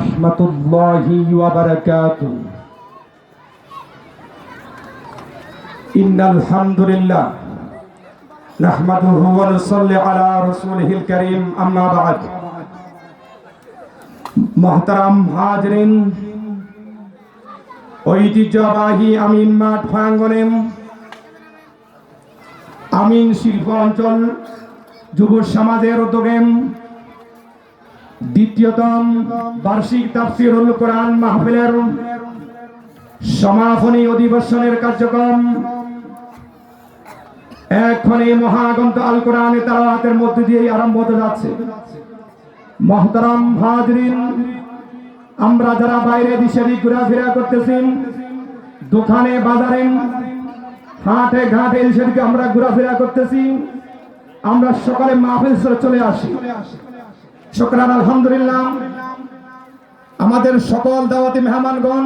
রহমাতুল্লাহি ওয়া বারাকাতুহু। ইন্নাল হামদুলিল্লাহ নাহমাদুহু ওয়া নুসাল্লি আলা রাসূলিহিল কারীম, আম্মা বা'দ। মুহতারাম হাজরিন, ঐতিহ্যবাহী আমিন মাঠ প্রাঙ্গণে আমিন শিল্প অঞ্চল যুব সমাজের উদ্যোগে দ্বিতীয়তম বার্ষিক তাফসীরুল কোরআন মাহফিলের সমাপনী অধিবেশনের কার্যক্রম এখনই মহাগ্রন্থ আল কোরআনে তেলাওয়াতের মধ্য দিয়ে আরম্ভ হতে যাচ্ছে। মুহতারাম হাজরিন, আমরা যারা বাইরে দেশে ঘোরাফেরা করতেছি, দোকানে বাজারে হাটে ঘাটে সেদিকে আমরা ঘোরাফেরা করতেছি, আমরা সকালে মাহফিল চলে আসি। শুকরান আলহামদুলিল্লাহ। আমাদের সকল দাওয়াতি মেহমানগণ